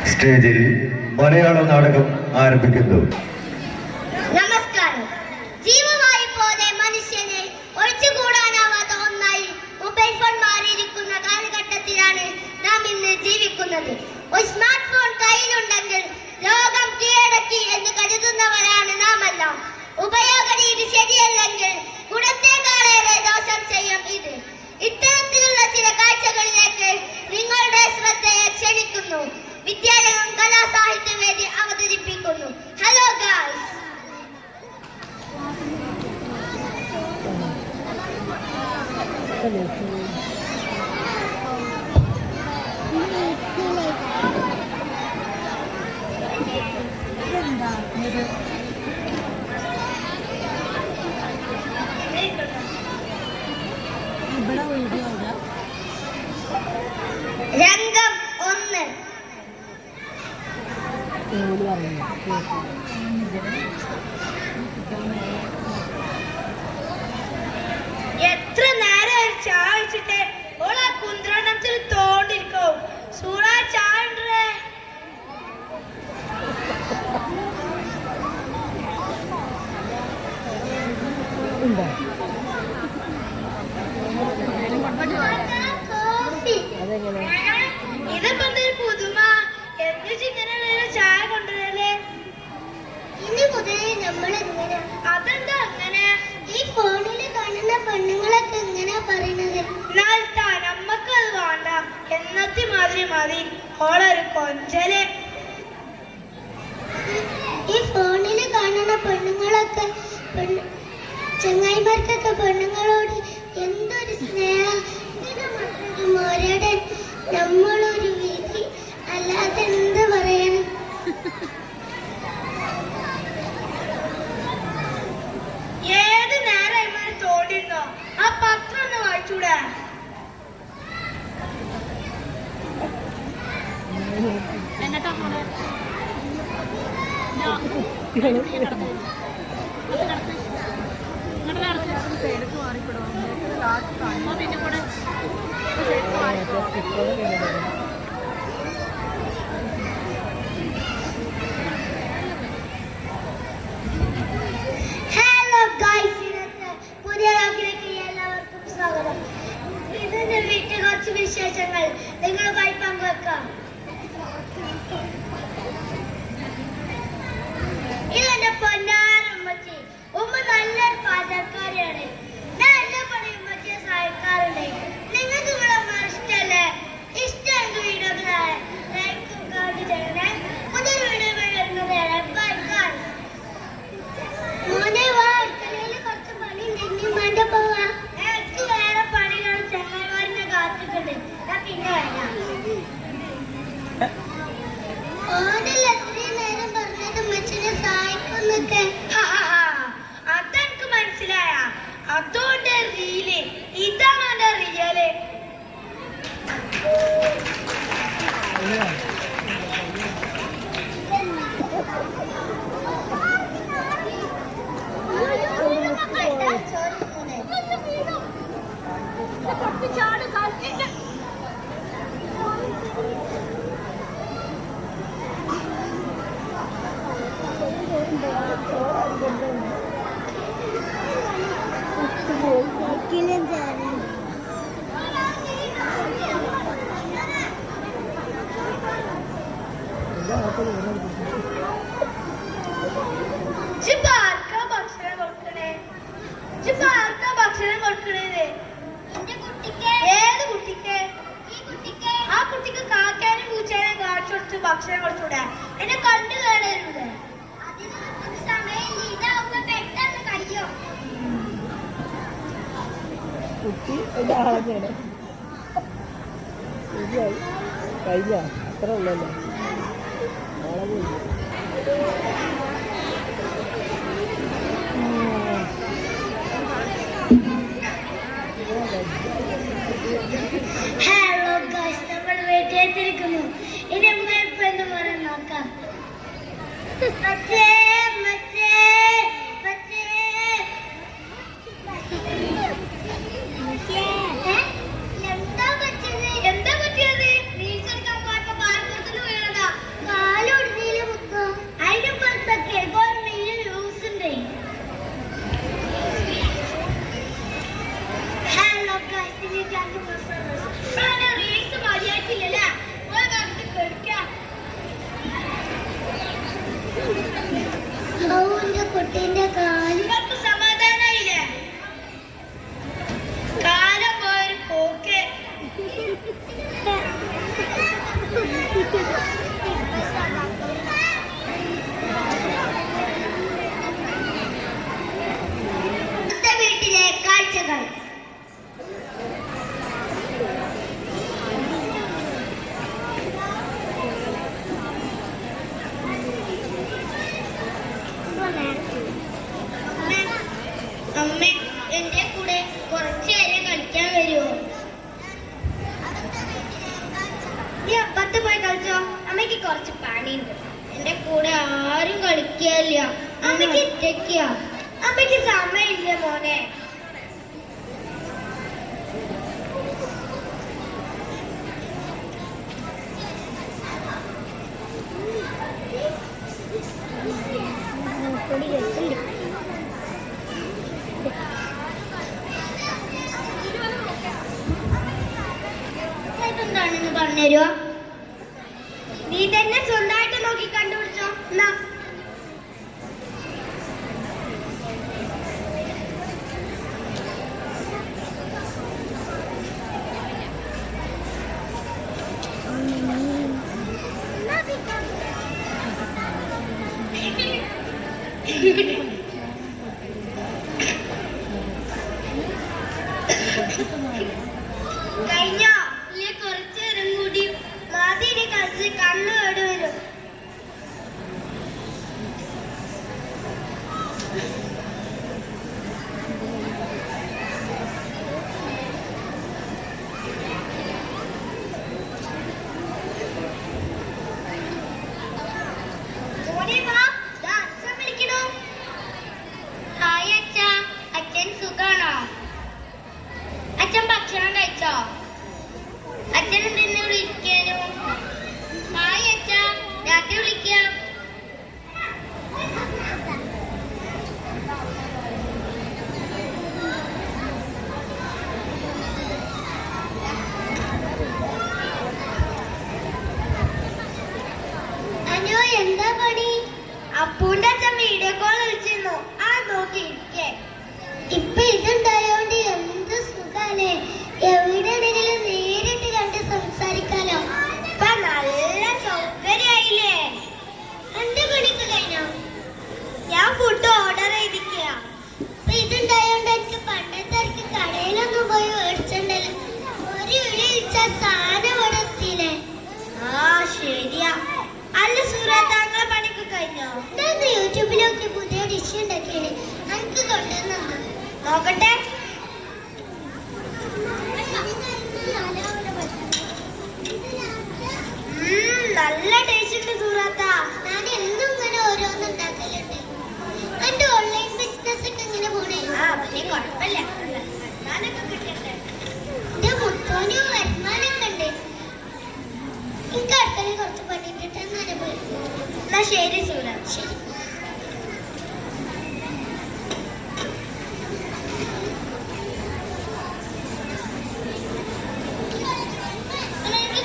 സ്റ്റേജിൽ മലയാള നാടകം ആരംഭിക്കുന്നു. നമസ്കാരം. ജീവമായി പോലെ മനുഷ്യനെ ഒഴിച്ചുകൂടാനാവാത്ത ഒന്നായി മൊബൈൽ ഫോൺ മാറിയിരിക്കുന്ന കാലഘട്ടത്തിലാണ് നാം ഇന്ന് ജീവിക്കുന്നത്. ഒരു സ്മാർട്ട് ഫോൺ കയ്യിലുണ്ടെങ്കിൽ ലോകം കീഴടക്കി എന്ന് കരുതുന്നവരാണ് നാം എല്ലാം. ഉപയോഗ രീതി ശരിയല്ലെങ്കിൽ ഗുണത്തെക്കാളേറെ ദോഷം ചെയ്യും ഇത്. ഇത്തരത്തിലുള്ള ചില കാഴ്ചകളിലേക്ക് നിങ്ങളുടെ ശ്രദ്ധയെ ക്ഷണിക്കുന്നു. വിദ്യാലയം കലാസാഹിത്യവേദി അവതരിപ്പിക്കുന്നു. Hello guys. രംഗം 1. എത്ര നേരം ചായ വെച്ചിട്ട് ഓളാ കുന്ത്രണത്തിൽ തോണ്ടിരിക്കോ. സൂറ ചായ ഉണ്ടേ. ഇതിപ്പോ എന്തൊരു പുതുമ. എന്നിട്ട് ഇങ്ങനെ ചായ കൊണ്ടുവരല്ലേ. ഇനി മുതലേ നമ്മൾ എങ്ങനെ? അതെന്താ അങ്ങനെ? ഈ ഫോണിൽ കാണുന്ന പെണ്ണുങ്ങളൊക്കെ എങ്ങനെയാ പറയണത്? നമ്മക്ക് അത് വേണ്ട. എന്നത്തെ മാതിരി മതി ഓളൊരു കൊഞ്ചല്. ഈ ഫോണിൽ കാണുന്ന പെണ്ണുങ്ങളൊക്കെ ചങ്ങായിമാർക്കൊക്കെ പെണ്ണുങ്ങളോട് എന്തൊരു സ്നേഹം. ഇത് മറ്റൊരു മോരടൻ, നമ്മളൊരു വിധി, അല്ലാതെ എന്ത് പറയണം. ഏത് നേരം തോണ്ടിരുന്നോ? ആ പത്രം ഒന്ന് വായിച്ചൂടെ? ഹലോ ഗൈസ്, പുതിയ ലോകിലേക്ക് എല്ലാവർക്കും സ്വാഗതം. ഇതിന്റെ വീട്ടിൽ കുറച്ച് വിശേഷങ്ങൾ നിങ്ങളുമായി പങ്കുവെക്കാം. ഇതെന്റെ പൊന്നാരമ്മച്ചി. ഉമ്മ നല്ലൊരു പാചകക്കാരിയാണ്. ഞാൻ എല്ലാ പണിയും ഉമ്മച്ചിയെ സഹായിക്കാറുണ്ട്. നിങ്ങൾക്ക് ഇവിടെ ഇഷ്ടല്ലേ? ഇഷ്ടമെങ്കിൽ വീഡിയോ ലൈക്കും കമന്റ് ചെയ്യണേ. പുതിയ വീഡിയോ വരുന്നതാണ്. Bye guys. മോനെ വാ, അടുക്കളയിൽ കുറച്ച് പണി ഉണ്ടെങ്കിൽ വേണ്ട പോവാ. എനിക്ക് വേറെ പണികൾ ചങ്ങായിമാരിനെ കാത്തിട്ടുണ്ട്. ഞാൻ പിന്നെ വരാം. ഓനല്ല എത്രയും നേരം പറഞ്ഞത് ഉമ്മച്ചിനെ സഹായിക്കുന്നൊക്കെ. അതെനിക്ക് മനസ്സിലായ. അതോന്റെ റീല് ഇതാണ് എന്റെ റിയല്. ഭക്ഷണം കൊടുക്കണേ? ഏത് കുട്ടിക്ക്? ആ കുട്ടിക്ക് കാക്കാനും പൂച്ചേനും കാണിച്ചു കൊടുത്ത് ഭക്ഷണം കൊടുത്തൂടെ? എന്നെ കണ്ടു കേടരുത്. കുട്ടി എൻ്റെ ആളെയാണ് കഴിഞ്ഞ അത്ര ഉള്ളല്ലോ ആളെ പോയി. ഹലോ ഗൈസ്, നമ്മൾ വെയിറ്റ് ചെയ്തിരിക്കുന്നു. ഇനി അമ്മ ഇപ്പൊ എന്ന് പറയാൻ നോക്കാം. എന്താ പറ്റിയത്? നീ കുറച്ച് പണിയുണ്ട്. എന്റെ കൂടെ ആരും കളിക്കില്ല. അമ്മയ്ക്ക് ഒറ്റയ്ക്കാ. അമ്മയ്ക്ക് സമയമില്ല മോനെ. ഇതെന്താണെന്ന് പറഞ്ഞുതരുമോ? നീ തന്നെ സ്വന്തമായിട്ട് നോക്കി കണ്ടുപിടിച്ചോ. എന്നാ കഴിഞ്ഞോ? ഇല്ല, കുറച്ചു നേരം കൂടി മാതിരി കളിച്ച് കണ്ണു കേട് വരും. മോനെ വാ, ദാ അച്ഛൻ വിളിക്കണു. ഹായ് അച്ഛാ, അച്ഛൻ സുഖാണോ? അച്ഛൻ ഭക്ഷണം കഴിച്ചോ? അച്ഛൻ എന്തിനു വിളിക്കാനു? ഹായ് അച്ഛാ, രാത്രി വിളിക്കാം. അനു, എന്താ പണി? അപ്പൂന്റെ അച്ഛൻ വീഡിയോ കോൾ വിളിച്ചിരുന്നു. ആ നോക്കിയിരിക്കേ. ഇപ്പൊ ഇതുണ്ടായോണ്ട് എന്ത് സുഖാണ്. എവിടെയാണെങ്കിലും നേരിട്ട് കണ്ട് സംസാരിക്കാലോ. ഇപ്പൊ നല്ല സൗകര്യായില്ലേ? എന്റെ പണിക്ക് കഴിഞ്ഞോ? ഞാൻ ഫുഡ് ഓർഡർ ചെയ്തിരിക്കുക. ഇപ്പൊ ഇതുണ്ടായോണ്ട് എനിക്ക് പണ്ടത്തെ എനിക്ക് കടയിലൊന്നും പോയി മേടിച്ചിട്ടുണ്ടല്ലോ. ഒരു വിളി വിളിച്ചാ സാധനം ഇവിടെ എത്തിയില്ലേ? ആ ശരിയാ. അല്ല സൂര്യ, താങ്കളെ പണിക്ക് കഴിഞ്ഞോ? ഇതെന്ത് യൂട്യൂബിലൊക്കെ പുതിയ ഡിഷ് ഉണ്ടാക്കിയാണ്. എനിക്ക് കൊണ്ടുവന്നു നോക്കട്ടെ. നല്ല ടേസ്റ്റ് ഉണ്ട് സൂറത്ത. ഞാൻ എന്നും ഇങ്ങനെ ഓരോന്ന് ഉണ്ടാക്കലുണ്ട്. എന്റെ ഓൺലൈൻ ബിസിനസ് ഒക്കെ ഇങ്ങനെ പോണേ. ആ വലിയ കുഴപ്പമില്ല, വരുമാനമൊക്കെ കിട്ടട്ടെ. എന്റെ മുത്തോന് വരുമാനമൊക്കെ ഉണ്ട്. എനിക്ക് അടുക്കളയിൽ കുറച്ച് പണിയിട്ടിട്ട് അങ്ങനെ പോയി. എന്നാ ശരി സൂര. ശരി.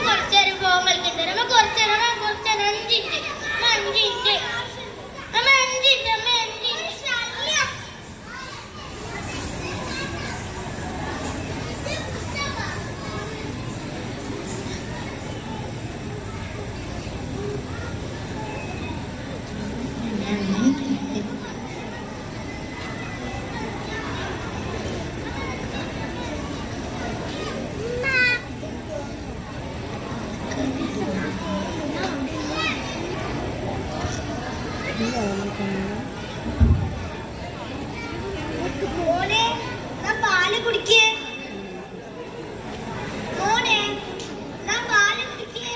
കുറച്ചേരം ഫോൺ കളിക്കണ്ടേ? നമ്മ കുറച്ചേരം 5 മിനിറ്റ്. 5 മിനിറ്റ്. അമ്മ 5 മിനിറ്റ്. അമ്മ 5 മിനിറ്റ്. മോനെ, ഞാൻ പാല് കുടിക്കേ. മോനെ, ഞാൻ പാല് കുടിക്കേ.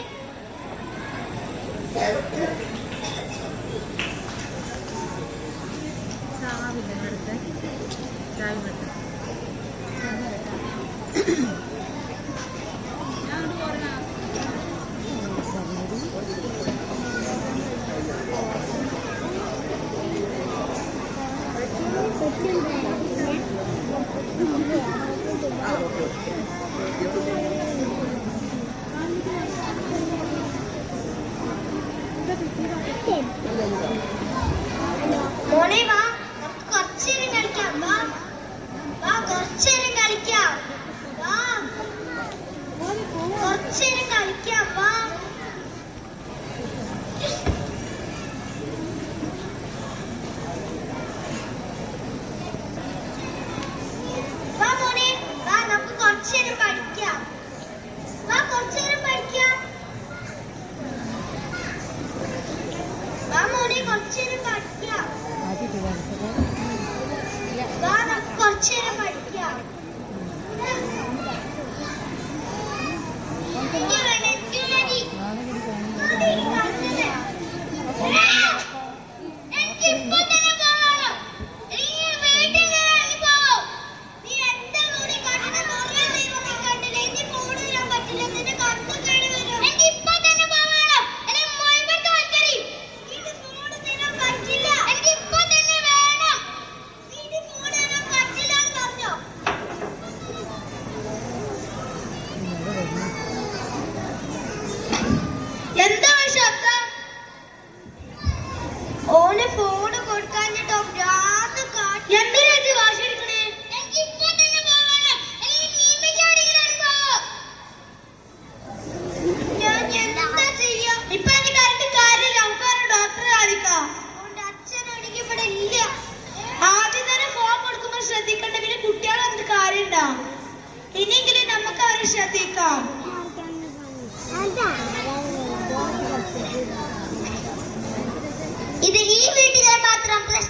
മോനെ വാ, നമുക്ക് കുറച്ചേരം കളിക്കാം. വാ വാ, കുറച്ചേരം കളിക്കാം. വാ, കുറച്ചേരം കളിക്കാം. വാ. വാ മോനെ, വാ, നമുക്ക് കുറച്ചേരം പഠിക്കാം. വാ, കുറച്ചേരം പഠിക്കാം. വാ മോനെ, കുറച്ചേരം പഠിക്കാം. വാ, നമുക്ക് കുറച്ചേരം പഠിക്കാം. എനിക്ക് വേണം, എനിക്ക് വേണ്ടി. എല്ലാവരും ശ്രദ്ധിക്കാം. ഇത് ഈ വീട്ടിലെ മാത്രം പ്രശ്നം.